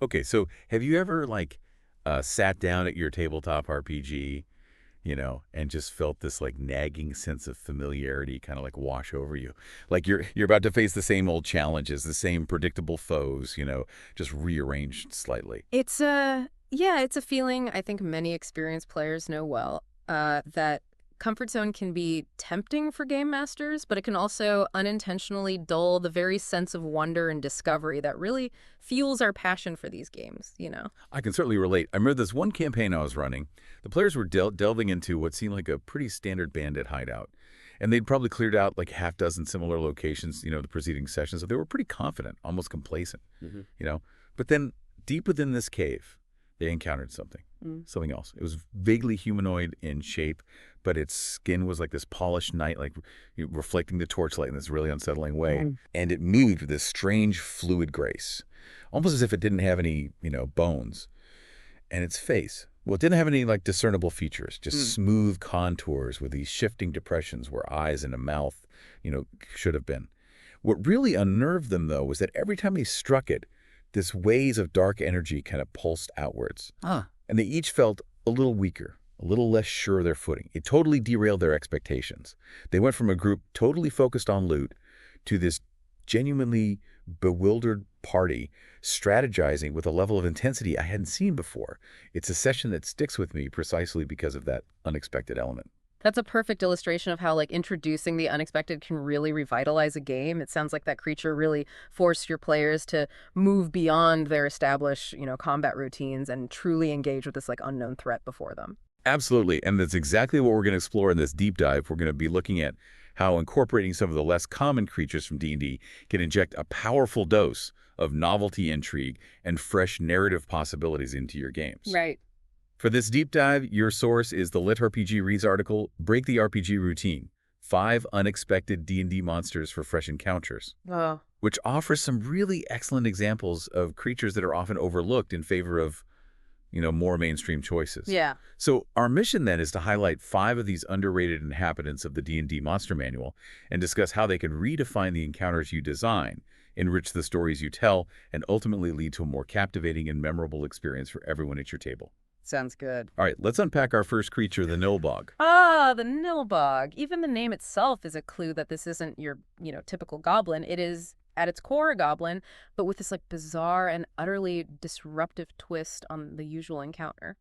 Okay, so have you ever, like, sat down at your tabletop RPG, and just felt this, like, nagging sense of familiarity kinda, like, wash over you? Like, you're about to face the same old challenges, the same predictable foes, just rearranged slightly. It's a feeling I think many experienced players know well, that comfort zone can be tempting for game masters, but it can also unintentionally dull the very sense of wonder and discovery that really fuels our passion for these games. I can certainly relate. I remember this one campaign I was running. The players were delving into what seemed like a pretty standard bandit hideout. And they'd probably cleared out like half dozen similar locations, the preceding session. So they were pretty confident, almost complacent, Hmm. you know. But then deep within this cave, they encountered something, Mm. something else. It was vaguely humanoid in shape, but its skin was like this polished night, like reflecting the torchlight in this really unsettling way. And it moved with this strange fluid grace, almost as if it didn't have any, bones. And its face, well, it didn't have any like discernible features, just Mm. smooth contours with these shifting depressions where eyes and a mouth, should have been. What really unnerved them, though, was that every time they struck it, this waves of dark energy kind of pulsed outwards. Ah. And they each felt a little weaker, a little less sure of their footing. It totally derailed their expectations. They went from a group totally focused on loot to this genuinely bewildered party strategizing with a level of intensity I hadn't seen before. It's a session that sticks with me precisely because of that unexpected element. That's a perfect illustration of how, like, introducing the unexpected can really revitalize a game. It sounds like that creature really forced your players to move beyond their established combat routines and truly engage with this, like, unknown threat before them. Absolutely, and that's exactly what we're going to explore in this deep dive. We're going to be looking at how incorporating some of the less common creatures from D&D can inject a powerful dose of novelty intrigue and fresh narrative possibilities into your games. Right. For this deep dive, your source is the LitRPG Reads article, Break the RPG Routine, 5 Unexpected D&D Monsters for Fresh Encounters, Oh. which offers some really excellent examples of creatures that are often overlooked in favor of, more mainstream choices. Yeah. So our mission then is to highlight 5 of these underrated inhabitants of the D&D Monster Manual and discuss how they can redefine the encounters you design, enrich the stories you tell, and ultimately lead to a more captivating and memorable experience for everyone at your table. Sounds good. All right, let's unpack our first creature, the nilbog. Ah, the nilbog. Even the name itself is a clue that this isn't your typical goblin. It is, at its core, a goblin, but with this, like, bizarre and utterly disruptive twist on the usual encounter.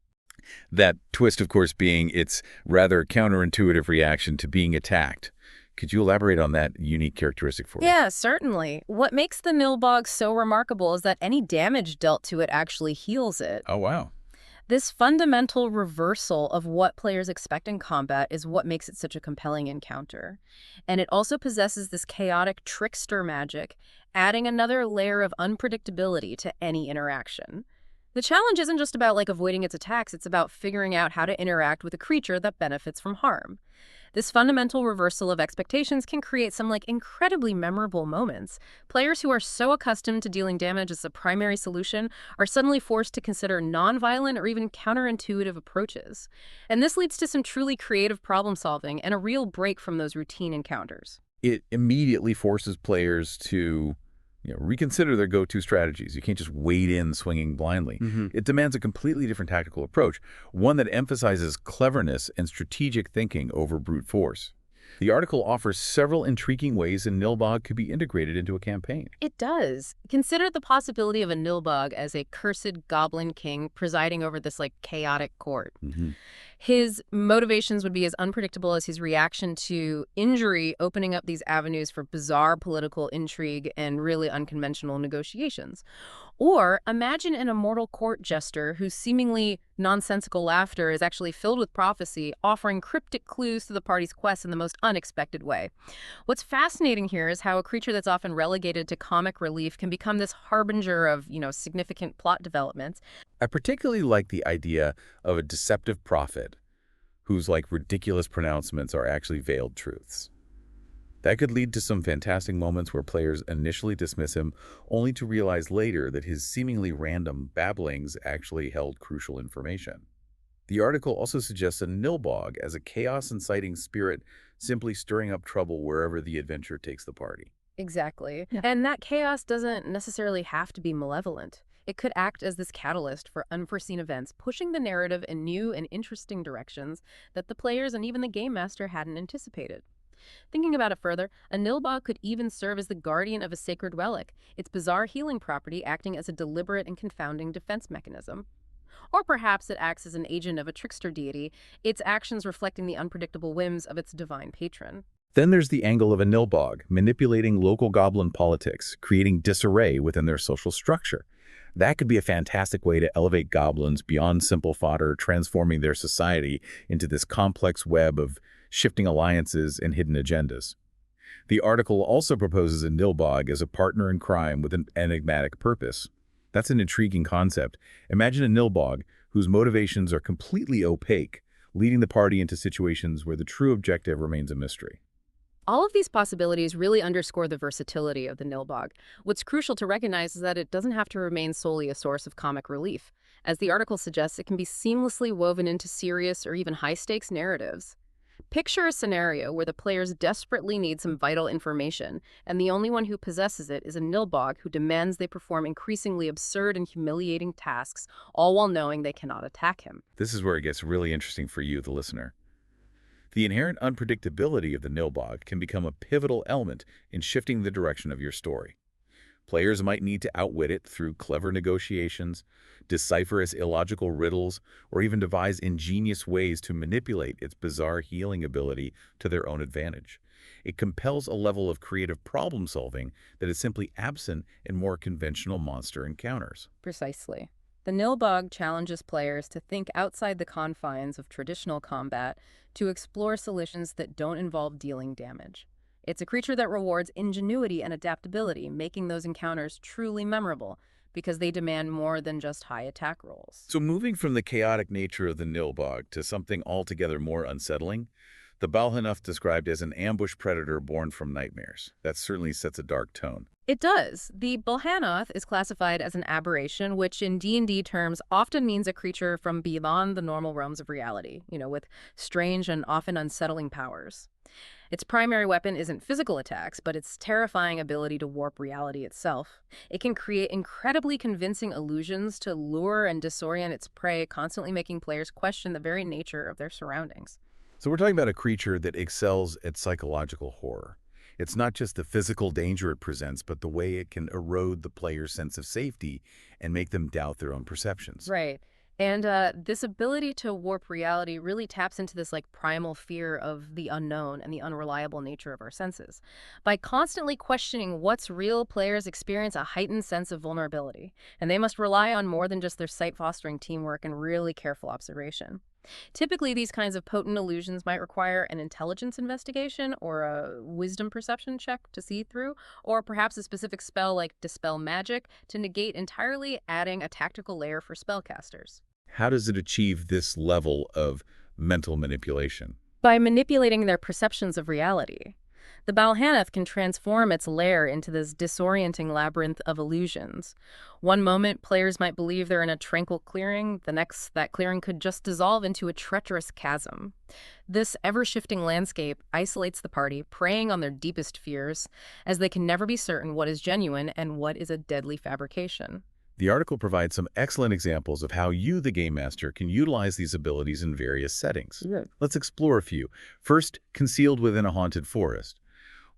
That twist, of course, being its rather counterintuitive reaction to being attacked. Could you elaborate on that unique characteristic for us? Yeah, certainly. What makes the nilbog so remarkable is that any damage dealt to it actually heals it. Oh, wow. This fundamental reversal of what players expect in combat is what makes it such a compelling encounter. And it also possesses this chaotic trickster magic, adding another layer of unpredictability to any interaction. The challenge isn't just about, like, avoiding its attacks, it's about figuring out how to interact with a creature that benefits from harm. This fundamental reversal of expectations can create some, like, incredibly memorable moments. Players who are so accustomed to dealing damage as a primary solution are suddenly forced to consider nonviolent or even counterintuitive approaches. And this leads to some truly creative problem solving and a real break from those routine encounters. It immediately forces players to reconsider their go-to strategies. You can't just wade in swinging blindly. Hmm. It demands a completely different tactical approach, one that emphasizes cleverness and strategic thinking over brute force. The article offers several intriguing ways a nilbog could be integrated into a campaign. It does. Consider the possibility of a nilbog as a cursed goblin king presiding over this, like, chaotic court. Hmm. His motivations would be as unpredictable as his reaction to injury, opening up these avenues for bizarre political intrigue and really unconventional negotiations. Or imagine an immortal court jester whose seemingly nonsensical laughter is actually filled with prophecy, offering cryptic clues to the party's quest in the most unexpected way. What's fascinating here is how a creature that's often relegated to comic relief can become this harbinger of significant plot developments. I particularly like the idea of a deceptive prophet whose like ridiculous pronouncements are actually veiled truths. That could lead to some fantastic moments where players initially dismiss him, only to realize later that his seemingly random babblings actually held crucial information. The article also suggests a nilbog as a chaos-inciting spirit simply stirring up trouble wherever the adventure takes the party. Exactly. Yeah. And that chaos doesn't necessarily have to be malevolent. It could act as this catalyst for unforeseen events, pushing the narrative in new and interesting directions that the players and even the game master hadn't anticipated. Thinking about it further, a nilbog could even serve as the guardian of a sacred relic, its bizarre healing property acting as a deliberate and confounding defense mechanism. Or perhaps it acts as an agent of a trickster deity, its actions reflecting the unpredictable whims of its divine patron. Then there's the angle of a nilbog, manipulating local goblin politics, creating disarray within their social structure. That could be a fantastic way to elevate goblins beyond simple fodder, transforming their society into this complex web of shifting alliances and hidden agendas. The article also proposes a nilbog as a partner in crime with an enigmatic purpose. That's an intriguing concept. Imagine a nilbog whose motivations are completely opaque, leading the party into situations where the true objective remains a mystery. All of these possibilities really underscore the versatility of the nilbog. What's crucial to recognize is that it doesn't have to remain solely a source of comic relief. As the article suggests, it can be seamlessly woven into serious or even high-stakes narratives. Picture a scenario where the players desperately need some vital information, and the only one who possesses it is a nilbog who demands they perform increasingly absurd and humiliating tasks, all while knowing they cannot attack him. This is where it gets really interesting for you, the listener. The inherent unpredictability of the nilbog can become a pivotal element in shifting the direction of your story. Players might need to outwit it through clever negotiations, decipher its illogical riddles, or even devise ingenious ways to manipulate its bizarre healing ability to their own advantage. It compels a level of creative problem-solving that is simply absent in more conventional monster encounters. Precisely. The nilbog challenges players to think outside the confines of traditional combat, to explore solutions that don't involve dealing damage. It's a creature that rewards ingenuity and adaptability, making those encounters truly memorable, because they demand more than just high attack rolls. So moving from the chaotic nature of the nilbog to something altogether more unsettling, the banoth described as an ambush predator born from nightmares. That certainly sets a dark tone. It does. The banoth is classified as an aberration, which in D&D terms often means a creature from beyond the normal realms of reality, with strange and often unsettling powers. Its primary weapon isn't physical attacks, but its terrifying ability to warp reality itself. It can create incredibly convincing illusions to lure and disorient its prey, constantly making players question the very nature of their surroundings. So we're talking about a creature that excels at psychological horror. It's not just the physical danger it presents, but the way it can erode the player's sense of safety and make them doubt their own perceptions. Right. And this ability to warp reality really taps into this primal fear of the unknown and the unreliable nature of our senses. By constantly questioning what's real, players experience a heightened sense of vulnerability, and they must rely on more than just their sight-fostering teamwork and really careful observation. Typically, these kinds of potent illusions might require an intelligence investigation or a wisdom perception check to see through, or perhaps a specific spell like Dispel Magic to negate entirely, adding a tactical layer for spellcasters. How does it achieve this level of mental manipulation? By manipulating their perceptions of reality. The banoth can transform its lair into this disorienting labyrinth of illusions. One moment, players might believe they're in a tranquil clearing. The next, that clearing could just dissolve into a treacherous chasm. This ever-shifting landscape isolates the party, preying on their deepest fears, as they can never be certain what is genuine and what is a deadly fabrication. The article provides some excellent examples of how you, the game master, can utilize these abilities in various settings. Yeah. Let's explore a few. First, concealed within a haunted forest.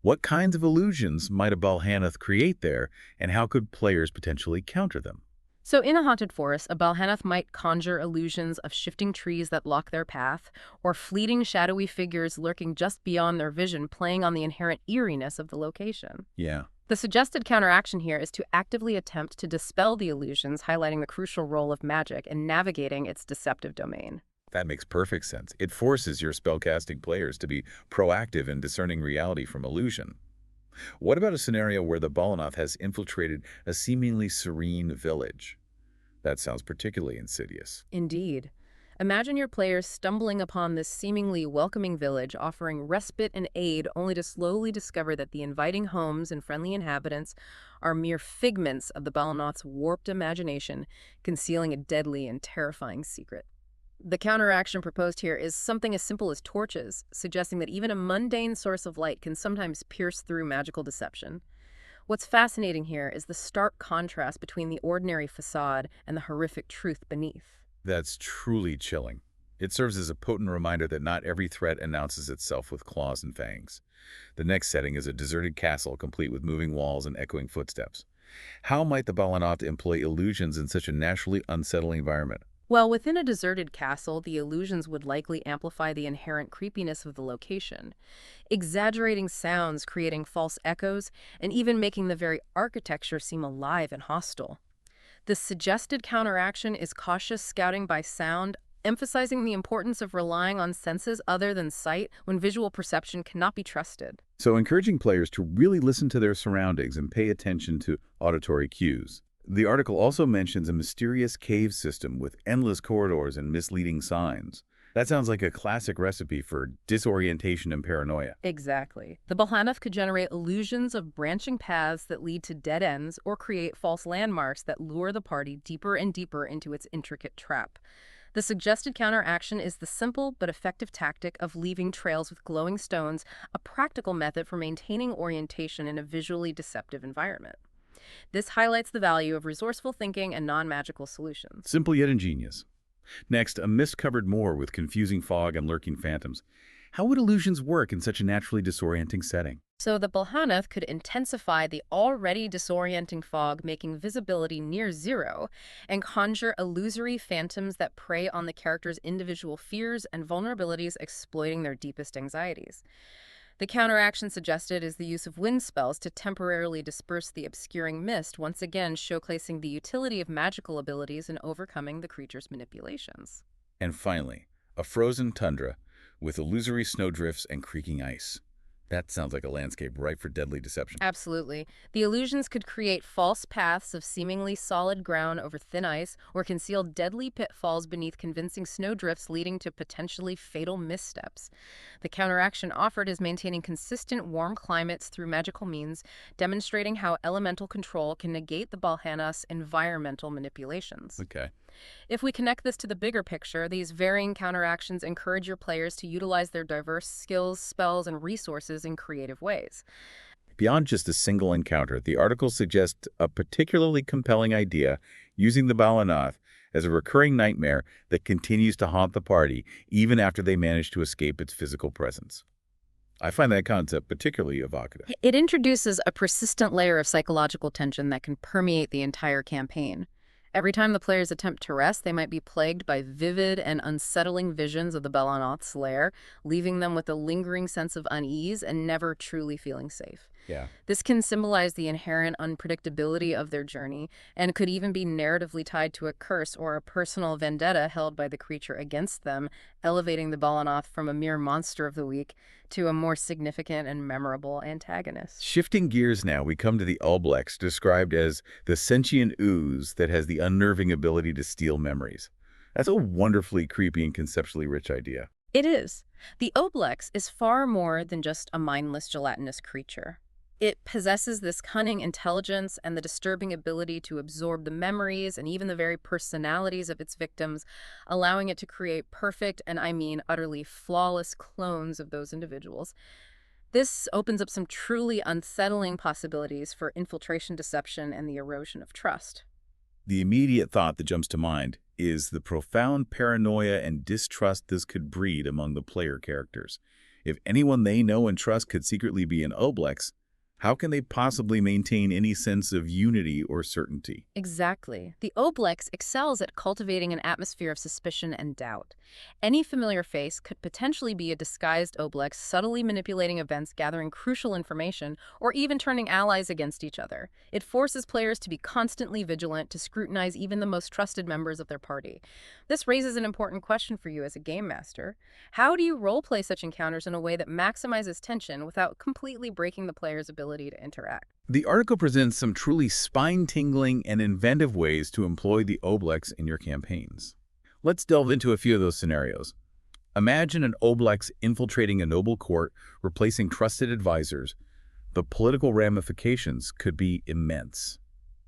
What kinds of illusions might a banoth create there, and how could players potentially counter them? So in a haunted forest, a banoth might conjure illusions of shifting trees that block their path, or fleeting shadowy figures lurking just beyond their vision, playing on the inherent eeriness of the location. Yeah. The suggested counteraction here is to actively attempt to dispel the illusions, highlighting the crucial role of magic in navigating its deceptive domain. That makes perfect sense. It forces your spellcasting players to be proactive in discerning reality from illusion. What about a scenario where the banoth has infiltrated a seemingly serene village? That sounds particularly insidious. Indeed. Imagine your players stumbling upon this seemingly welcoming village, offering respite and aid, only to slowly discover that the inviting homes and friendly inhabitants are mere figments of the banoth's warped imagination, concealing a deadly and terrifying secret. The counteraction proposed here is something as simple as torches, suggesting that even a mundane source of light can sometimes pierce through magical deception. What's fascinating here is the stark contrast between the ordinary facade and the horrific truth beneath. That's truly chilling. It serves as a potent reminder that not every threat announces itself with claws and fangs. The next setting is a deserted castle complete with moving walls and echoing footsteps. How might the banoth employ illusions in such a naturally unsettling environment? Well, within a deserted castle, the illusions would likely amplify the inherent creepiness of the location, exaggerating sounds, creating false echoes, and even making the very architecture seem alive and hostile. The suggested counteraction is cautious scouting by sound, emphasizing the importance of relying on senses other than sight when visual perception cannot be trusted. So encouraging players to really listen to their surroundings and pay attention to auditory cues. The article also mentions a mysterious cave system with endless corridors and misleading signs. That sounds like a classic recipe for disorientation and paranoia. Exactly. The Banoth could generate illusions of branching paths that lead to dead ends or create false landmarks that lure the party deeper and deeper into its intricate trap. The suggested counteraction is the simple but effective tactic of leaving trails with glowing stones, a practical method for maintaining orientation in a visually deceptive environment. This highlights the value of resourceful thinking and non-magical solutions. Simple yet ingenious. Next, a mist-covered moor with confusing fog and lurking phantoms. How would illusions work in such a naturally disorienting setting? So the Banoth could intensify the already disorienting fog, making visibility near zero, and conjure illusory phantoms that prey on the characters' individual fears and vulnerabilities, exploiting their deepest anxieties. The counteraction suggested is the use of wind spells to temporarily disperse the obscuring mist, once again showcasing the utility of magical abilities in overcoming the creature's manipulations. And finally, a frozen tundra with illusory snowdrifts and creaking ice. That sounds like a landscape ripe for deadly deception. Absolutely. The illusions could create false paths of seemingly solid ground over thin ice or conceal deadly pitfalls beneath convincing snowdrifts, leading to potentially fatal missteps. The counteraction offered is maintaining consistent warm climates through magical means, demonstrating how elemental control can negate the Balhana's environmental manipulations. Okay. If we connect this to the bigger picture, these varying counteractions encourage your players to utilize their diverse skills, spells, and resources in creative ways. Beyond just a single encounter, the article suggests a particularly compelling idea using the Balanoth as a recurring nightmare that continues to haunt the party even after they manage to escape its physical presence. I find that concept particularly evocative. It introduces a persistent layer of psychological tension that can permeate the entire campaign. Every time the players attempt to rest, they might be plagued by vivid and unsettling visions of the Bellanoth's lair, leaving them with a lingering sense of unease and never truly feeling safe. Yeah. This can symbolize the inherent unpredictability of their journey and could even be narratively tied to a curse or a personal vendetta held by the creature against them, elevating the Bellanoth from a mere monster of the week to a more significant and memorable antagonist. Shifting gears now, we come to the Ulblex, described as the sentient ooze that has the unnerving ability to steal memories. That's a wonderfully creepy and conceptually rich idea. It is. The Oblex is far more than just a mindless gelatinous creature. It possesses this cunning intelligence and the disturbing ability to absorb the memories and even the very personalities of its victims, allowing it to create perfect, and I mean utterly flawless clones of those individuals. This opens up some truly unsettling possibilities for infiltration, deception, and the erosion of trust. The immediate thought that jumps to mind is the profound paranoia and distrust this could breed among the player characters. If anyone they know and trust could secretly be an Oblex, how can they possibly maintain any sense of unity or certainty? Exactly. The Oblex excels at cultivating an atmosphere of suspicion and doubt. Any familiar face could potentially be a disguised Oblex, subtly manipulating events, gathering crucial information, or even turning allies against each other. It forces players to be constantly vigilant, to scrutinize even the most trusted members of their party. This raises an important question for you as a game master. How do you roleplay such encounters in a way that maximizes tension without completely breaking the player's ability to interact? The article presents some truly spine-tingling and inventive ways to employ the Oblex in your campaigns. Let's delve into a few of those scenarios. Imagine an Oblex infiltrating a noble court, replacing trusted advisors. The political ramifications could be immense.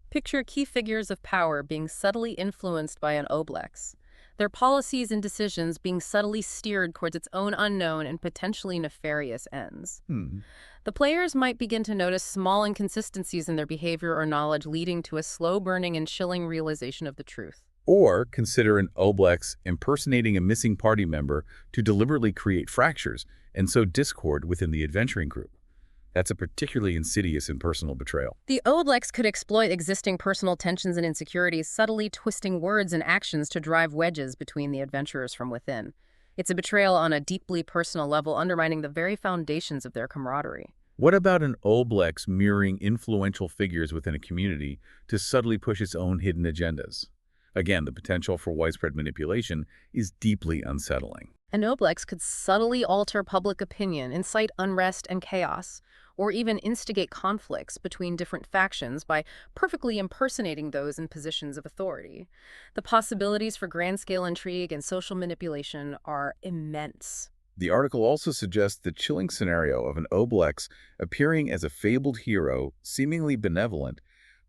Picture key figures of power being subtly influenced by an Oblex. their policies and decisions being subtly steered towards its own unknown and potentially nefarious ends. Hmm. The players might begin to notice small inconsistencies in their behavior or knowledge, leading to a slow-burning and chilling realization of the truth. Or consider an Oblex impersonating a missing party member to deliberately create fractures and sow discord within the adventuring group. That's a particularly insidious and personal betrayal. The Oblex could exploit existing personal tensions and insecurities, subtly twisting words and actions to drive wedges between the adventurers from within. It's a betrayal on a deeply personal level, undermining the very foundations of their camaraderie. What about an Oblex mirroring influential figures within a community to subtly push its own hidden agendas? Again, the potential for widespread manipulation is deeply unsettling. An Oblex could subtly alter public opinion, incite unrest and chaos, or even instigate conflicts between different factions by perfectly impersonating those in positions of authority. The possibilities for grand-scale intrigue and social manipulation are immense. The article also suggests the chilling scenario of an Oblex appearing as a fabled hero, seemingly benevolent,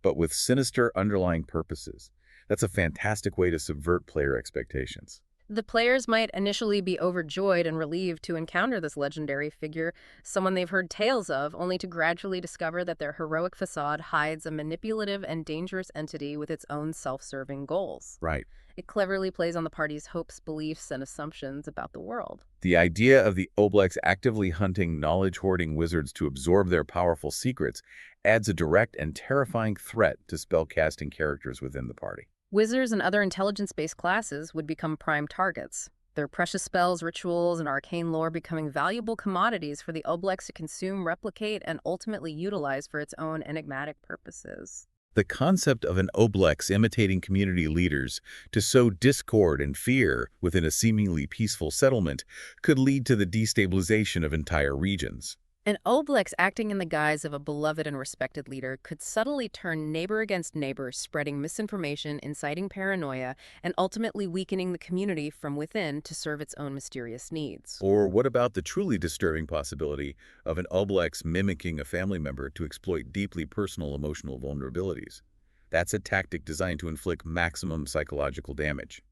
but with sinister underlying purposes. That's a fantastic way to subvert player expectations. The players might initially be overjoyed and relieved to encounter this legendary figure, someone they've heard tales of, only to gradually discover that their heroic facade hides a manipulative and dangerous entity with its own self-serving goals. Right. It cleverly plays on the party's hopes, beliefs, and assumptions about the world. The idea of the Oblex actively hunting knowledge-hoarding wizards to absorb their powerful secrets adds a direct and terrifying threat to spellcasting characters within the party. Wizards and other intelligence-based classes would become prime targets, their precious spells, rituals, and arcane lore becoming valuable commodities for the Oblex to consume, replicate, and ultimately utilize for its own enigmatic purposes. The concept of an Oblex imitating community leaders to sow discord and fear within a seemingly peaceful settlement could lead to the destabilization of entire regions. An Oblex acting in the guise of a beloved and respected leader could subtly turn neighbor against neighbor, spreading misinformation, inciting paranoia, and ultimately weakening the community from within to serve its own mysterious needs. Or what about the truly disturbing possibility of an Oblex mimicking a family member to exploit deeply personal emotional vulnerabilities? That's a tactic designed to inflict maximum psychological damage.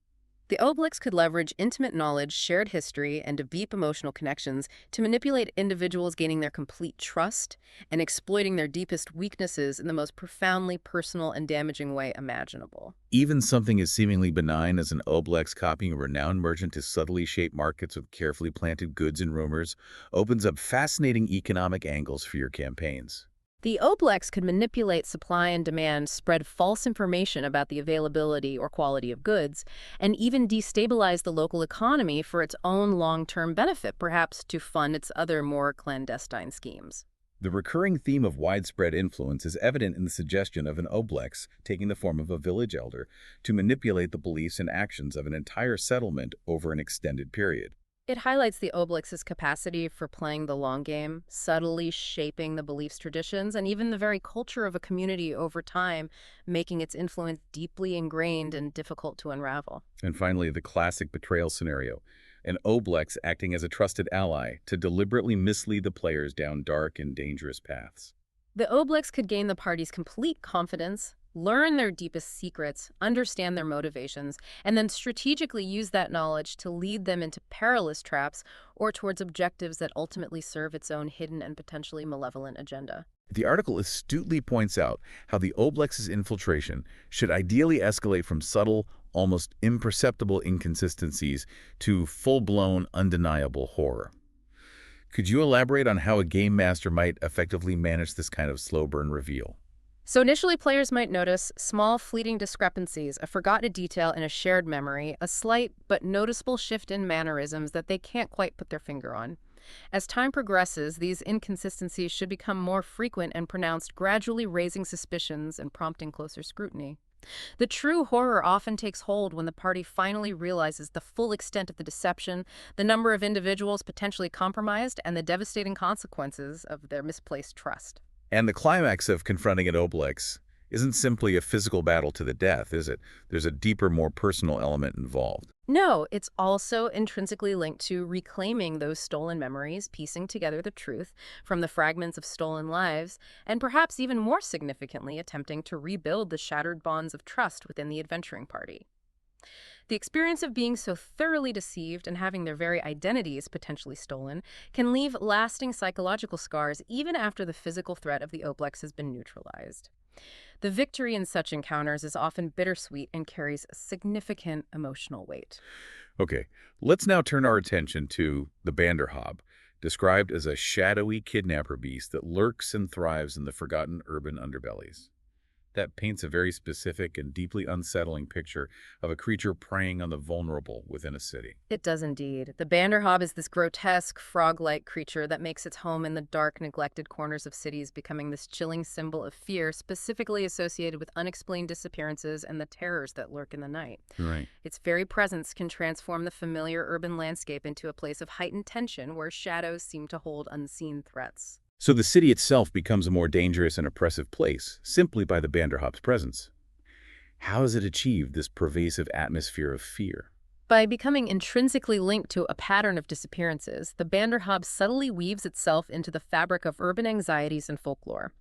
The Oblex could leverage intimate knowledge, shared history, and deep emotional connections to manipulate individuals, gaining their complete trust and exploiting their deepest weaknesses in the most profoundly personal and damaging way imaginable. Even something as seemingly benign as an Oblex copying a renowned merchant to subtly shape markets with carefully planted goods and rumors opens up fascinating economic angles for your campaigns. The Oblex could manipulate supply and demand, spread false information about the availability or quality of goods, and even destabilize the local economy for its own long-term benefit, perhaps to fund its other more clandestine schemes. The recurring theme of widespread influence is evident in the suggestion of an Oblex taking the form of a village elder to manipulate the beliefs and actions of an entire settlement over an extended period. It highlights the Oblex's capacity for playing the long game, subtly shaping the beliefs, traditions, and even the very culture of a community over time, making its influence deeply ingrained and difficult to unravel. And finally, the classic betrayal scenario, an Oblex acting as a trusted ally to deliberately mislead the players down dark and dangerous paths. The Oblex could gain the party's complete confidence, learn their deepest secrets, understand their motivations, and then strategically use that knowledge to lead them into perilous traps or towards objectives that ultimately serve its own hidden and potentially malevolent agenda. The article astutely points out how the Oblex's infiltration should ideally escalate from subtle, almost imperceptible inconsistencies to full-blown, undeniable horror. Could you elaborate on how a game master might effectively manage this kind of slow-burn reveal? So initially, players might notice small fleeting discrepancies, a forgotten detail in a shared memory, a slight but noticeable shift in mannerisms that they can't quite put their finger on. As time progresses, these inconsistencies should become more frequent and pronounced, gradually raising suspicions and prompting closer scrutiny. The true horror often takes hold when the party finally realizes the full extent of the deception, the number of individuals potentially compromised, and the devastating consequences of their misplaced trust. And the climax of confronting an Oblex isn't simply a physical battle to the death, is it? There's a deeper, more personal element involved. No, it's also intrinsically linked to reclaiming those stolen memories, piecing together the truth from the fragments of stolen lives, and perhaps even more significantly, attempting to rebuild the shattered bonds of trust within the adventuring party. The experience of being so thoroughly deceived and having their very identities potentially stolen can leave lasting psychological scars even after the physical threat of the Oblex has been neutralized. The victory in such encounters is often bittersweet and carries significant emotional weight. Okay, let's now turn our attention to the banderhob, described as a shadowy kidnapper beast that lurks and thrives in the forgotten urban underbellies. That paints a very specific and deeply unsettling picture of a creature preying on the vulnerable within a city. It does indeed. The banderhob is this grotesque, frog-like creature that makes its home in the dark, neglected corners of cities, becoming this chilling symbol of fear specifically associated with unexplained disappearances and the terrors that lurk in the night. Right. Its very presence can transform the familiar urban landscape into a place of heightened tension where shadows seem to hold unseen threats. So the city itself becomes a more dangerous and oppressive place simply by the banderhob's presence. How has it achieved this pervasive atmosphere of fear? By becoming intrinsically linked to a pattern of disappearances, the banderhob subtly weaves itself into the fabric of urban anxieties and folklore.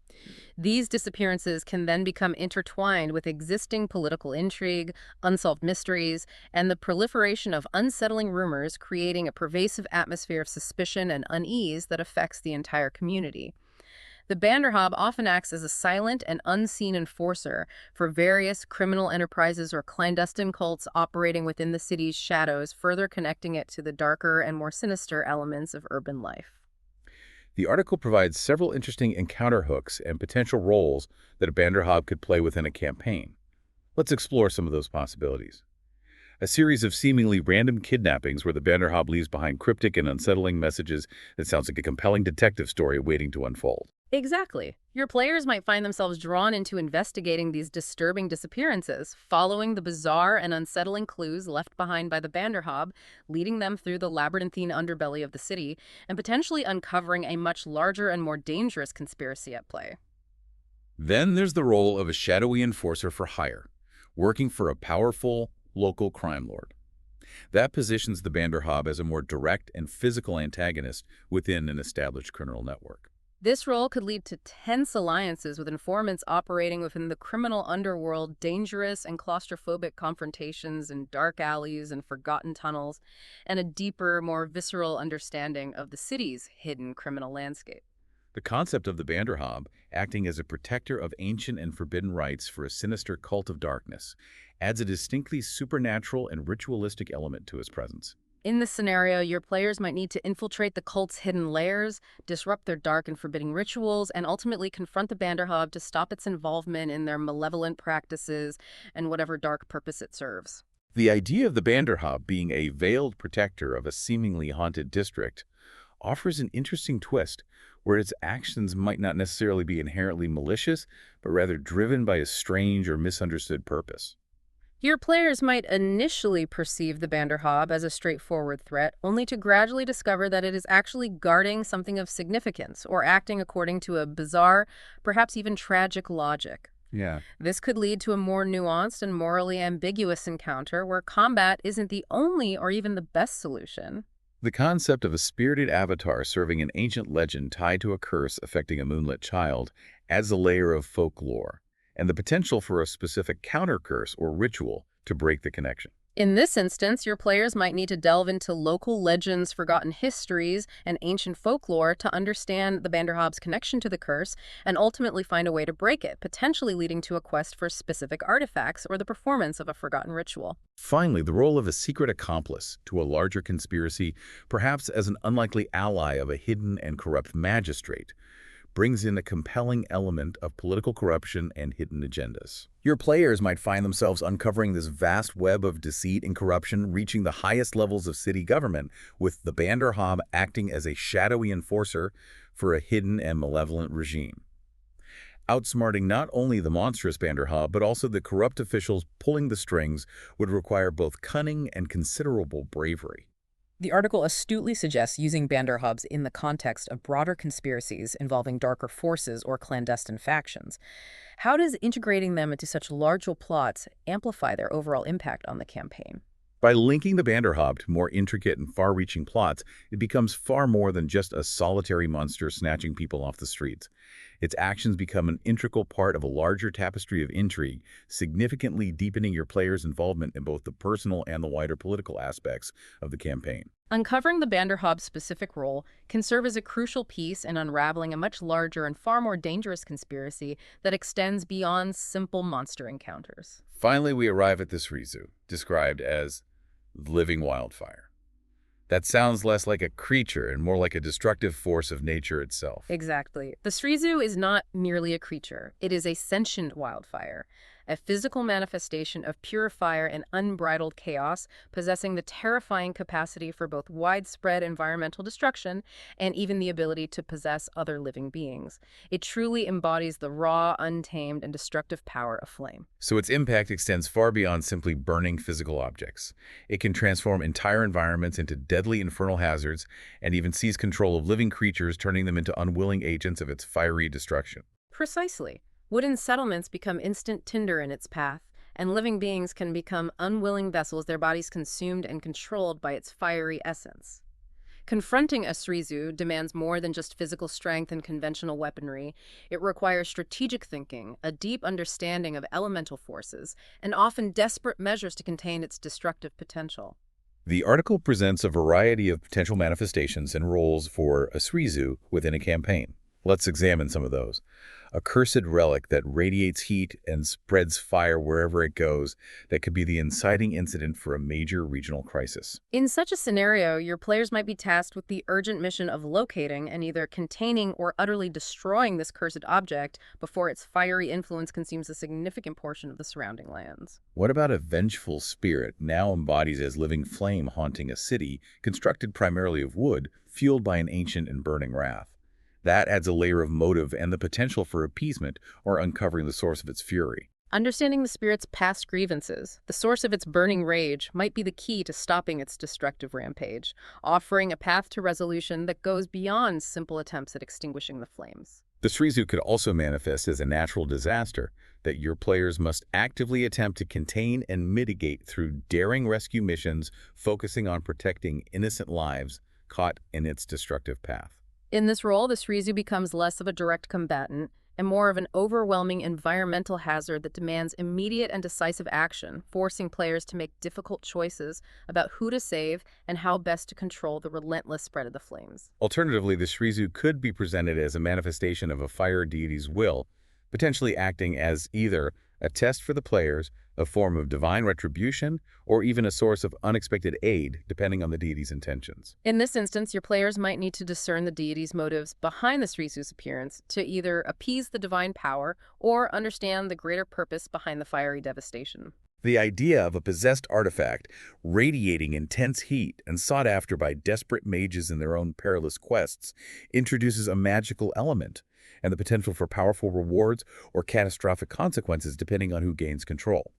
These disappearances can then become intertwined with existing political intrigue, unsolved mysteries, and the proliferation of unsettling rumors, creating a pervasive atmosphere of suspicion and unease that affects the entire community. The banderhob often acts as a silent and unseen enforcer for various criminal enterprises or clandestine cults operating within the city's shadows, further connecting it to the darker and more sinister elements of urban life. The article provides several interesting encounter hooks and potential roles that a banderhob could play within a campaign. Let's explore some of those possibilities. A series of seemingly random kidnappings where the banderhob leaves behind cryptic and unsettling messages that sounds like a compelling detective story waiting to unfold. Exactly. Your players might find themselves drawn into investigating these disturbing disappearances, following the bizarre and unsettling clues left behind by the banderhob, leading them through the labyrinthine underbelly of the city, and potentially uncovering a much larger and more dangerous conspiracy at play. Then there's the role of a shadowy enforcer for hire, working for a powerful local crime lord. That positions the banderhob as a more direct and physical antagonist within an established criminal network. This role could lead to tense alliances with informants operating within the criminal underworld, dangerous and claustrophobic confrontations in dark alleys and forgotten tunnels, and a deeper, more visceral understanding of the city's hidden criminal landscape. The concept of the banderhob, acting as a protector of ancient and forbidden rites for a sinister cult of darkness, adds a distinctly supernatural and ritualistic element to his presence. In this scenario, your players might need to infiltrate the cult's hidden lairs, disrupt their dark and forbidding rituals, and ultimately confront the banderhob to stop its involvement in their malevolent practices and whatever dark purpose it serves. The idea of the banderhob being a veiled protector of a seemingly haunted district offers an interesting twist where its actions might not necessarily be inherently malicious, but rather driven by a strange or misunderstood purpose. Your players might initially perceive the banderhob as a straightforward threat, only to gradually discover that it is actually guarding something of significance or acting according to a bizarre, perhaps even tragic logic. Yeah. This could lead to a more nuanced and morally ambiguous encounter where combat isn't the only or even the best solution. The concept of a spirited avatar serving an ancient legend tied to a curse affecting a moonlit child adds a layer of folklore and the potential for a specific counter-curse or ritual to break the connection. In this instance, your players might need to delve into local legends, forgotten histories, and ancient folklore to understand the banderhob's connection to the curse and ultimately find a way to break it, potentially leading to a quest for specific artifacts or the performance of a forgotten ritual. Finally, the role of a secret accomplice to a larger conspiracy, perhaps as an unlikely ally of a hidden and corrupt magistrate, brings in a compelling element of political corruption and hidden agendas. Your players might find themselves uncovering this vast web of deceit and corruption reaching the highest levels of city government, with the banderhob acting as a shadowy enforcer for a hidden and malevolent regime. Outsmarting not only the monstrous banderhob, but also the corrupt officials pulling the strings would require both cunning and considerable bravery. The article astutely suggests using banderhobs in the context of broader conspiracies involving darker forces or clandestine factions. How does integrating them into such larger plots amplify their overall impact on the campaign? By linking the banderhob to more intricate and far-reaching plots, it becomes far more than just a solitary monster snatching people off the streets. Its actions become an integral part of a larger tapestry of intrigue, significantly deepening your players' involvement in both the personal and the wider political aspects of the campaign. Uncovering the banderhob's specific role can serve as a crucial piece in unraveling a much larger and far more dangerous conspiracy that extends beyond simple monster encounters. Finally, we arrive at this Rizu, described as living wildfire. That sounds less like a creature and more like a destructive force of nature itself. Exactly. The Srizu is not merely a creature. It is a sentient wildfire, a physical manifestation of pure fire and unbridled chaos, possessing the terrifying capacity for both widespread environmental destruction and even the ability to possess other living beings. It truly embodies the raw, untamed, and destructive power of flame. So its impact extends far beyond simply burning physical objects. It can transform entire environments into deadly infernal hazards and even seize control of living creatures, turning them into unwilling agents of its fiery destruction. Precisely. Wooden settlements become instant tinder in its path, and living beings can become unwilling vessels, their bodies consumed and controlled by its fiery essence. Confronting a Srizu demands more than just physical strength and conventional weaponry. It requires strategic thinking, a deep understanding of elemental forces, and often desperate measures to contain its destructive potential. The article presents a variety of potential manifestations and roles for a Srizu within a campaign. Let's examine some of those. A cursed relic that radiates heat and spreads fire wherever it goes, that could be the inciting incident for a major regional crisis. In such a scenario, your players might be tasked with the urgent mission of locating and either containing or utterly destroying this cursed object before its fiery influence consumes a significant portion of the surrounding lands. What about a vengeful spirit now embodied as living flame haunting a city constructed primarily of wood, fueled by an ancient and burning wrath? That adds a layer of motive and the potential for appeasement or uncovering the source of its fury. Understanding the spirit's past grievances, the source of its burning rage, might be the key to stopping its destructive rampage, offering a path to resolution that goes beyond simple attempts at extinguishing the flames. The Srizu could also manifest as a natural disaster that your players must actively attempt to contain and mitigate through daring rescue missions focusing on protecting innocent lives caught in its destructive path. In this role, the Srizu becomes less of a direct combatant and more of an overwhelming environmental hazard that demands immediate and decisive action, forcing players to make difficult choices about who to save and how best to control the relentless spread of the flames. Alternatively, the Srizu could be presented as a manifestation of a fire deity's will, potentially acting as either a test for the players, a form of divine retribution, or even a source of unexpected aid, depending on the deity's intentions. In this instance, your players might need to discern the deity's motives behind the Srizu's appearance to either appease the divine power or understand the greater purpose behind the fiery devastation. The idea of a possessed artifact radiating intense heat and sought after by desperate mages in their own perilous quests introduces a magical element and the potential for powerful rewards or catastrophic consequences depending on who gains control.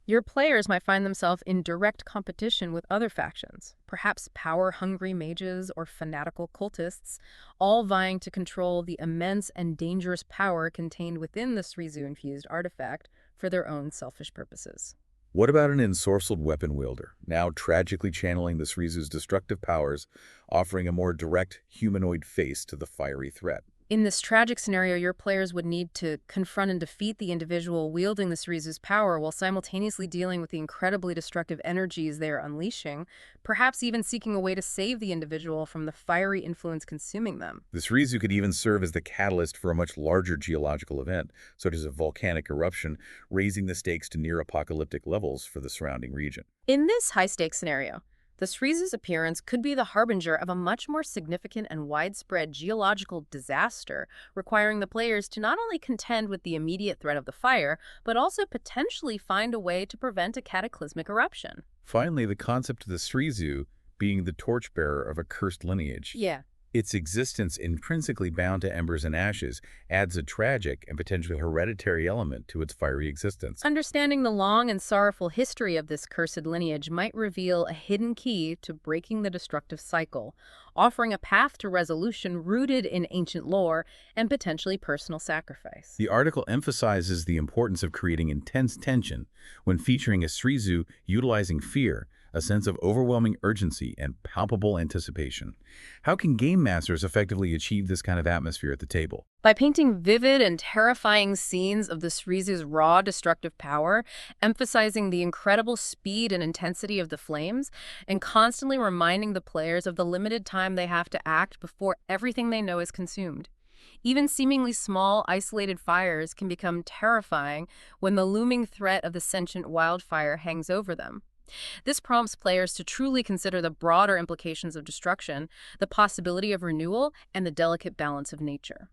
Your players might find themselves in direct competition with other factions, perhaps power-hungry mages or fanatical cultists, all vying to control the immense and dangerous power contained within the Srizu-infused artifact for their own selfish purposes. What about an ensorcelled weapon wielder, now tragically channeling the Srizu's destructive powers, offering a more direct humanoid face to the fiery threat? In this tragic scenario, your players would need to confront and defeat the individual wielding the Srizu's power while simultaneously dealing with the incredibly destructive energies they are unleashing, perhaps even seeking a way to save the individual from the fiery influence consuming them. The Srizu could even serve as the catalyst for a much larger geological event, such as a volcanic eruption, raising the stakes to near-apocalyptic levels for the surrounding region. In this high-stakes scenario, the Srizu's appearance could be the harbinger of a much more significant and widespread geological disaster, requiring the players to not only contend with the immediate threat of the fire, but also potentially find a way to prevent a cataclysmic eruption. Finally, the concept of the Srizu being the torchbearer of a cursed lineage. Yeah. Its existence intrinsically bound to embers and ashes adds a tragic and potentially hereditary element to its fiery existence. Understanding the long and sorrowful history of this cursed lineage might reveal a hidden key to breaking the destructive cycle, offering a path to resolution rooted in ancient lore and potentially personal sacrifice. The article emphasizes the importance of creating intense tension when featuring a Srizu utilizing fear, a sense of overwhelming urgency and palpable anticipation. How can game masters effectively achieve this kind of atmosphere at the table? By painting vivid and terrifying scenes of the Srizu's raw, destructive power, emphasizing the incredible speed and intensity of the flames, and constantly reminding the players of the limited time they have to act before everything they know is consumed. Even seemingly small, isolated fires can become terrifying when the looming threat of the sentient wildfire hangs over them. This prompts players to truly consider the broader implications of destruction, the possibility of renewal, and the delicate balance of nature.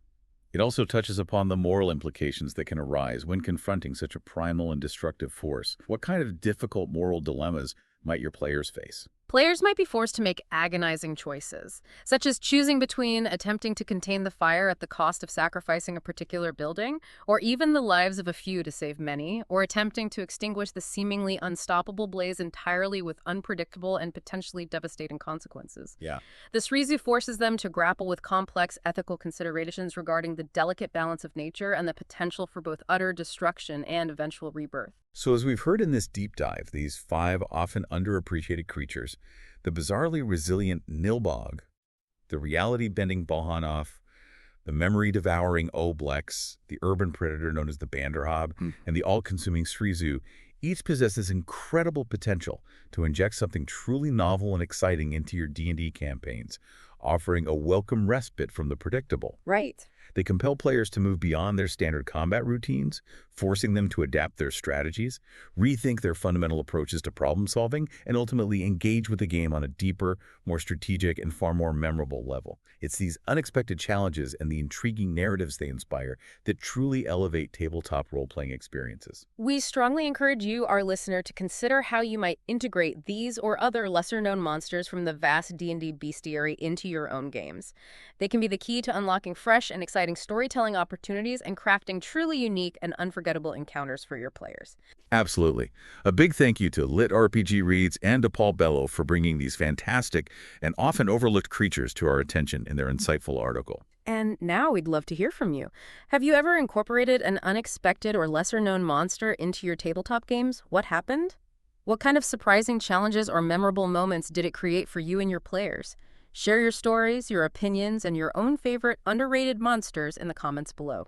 It also touches upon the moral implications that can arise when confronting such a primal and destructive force. What kind of difficult moral dilemmas might your players face? Players might be forced to make agonizing choices, such as choosing between attempting to contain the fire at the cost of sacrificing a particular building, or even the lives of a few to save many, or attempting to extinguish the seemingly unstoppable blaze entirely with unpredictable and potentially devastating consequences. Yeah. This reason forces them to grapple with complex ethical considerations regarding the delicate balance of nature and the potential for both utter destruction and eventual rebirth. So as we've heard in this deep dive, these 5 often underappreciated creatures, the bizarrely resilient nilbog, the reality-bending banoth, the memory-devouring oblex, the urban predator known as the banderhob, and the all-consuming Srizu, each possess this incredible potential to inject something truly novel and exciting into your D&D campaigns, offering a welcome respite from the predictable. Right. They compel players to move beyond their standard combat routines, forcing them to adapt their strategies, rethink their fundamental approaches to problem solving, and ultimately engage with the game on a deeper, more strategic, and far more memorable level. It's these unexpected challenges and the intriguing narratives they inspire that truly elevate tabletop role-playing experiences. We strongly encourage you, our listener, to consider how you might integrate these or other lesser-known monsters from the vast D&D bestiary into your own games. They can be the key to unlocking fresh and exciting storytelling opportunities and crafting truly unique and unforgettable encounters for your players. Absolutely. A big thank you to LitRPG Reads and to Paul Bello for bringing these fantastic and often overlooked creatures to our attention in their insightful article. And now we'd love to hear from you. Have you ever incorporated an unexpected or lesser-known monster into your tabletop games? What happened? What kind of surprising challenges or memorable moments did it create for you and your players? Share your stories, your opinions, and your own favorite underrated monsters in the comments below.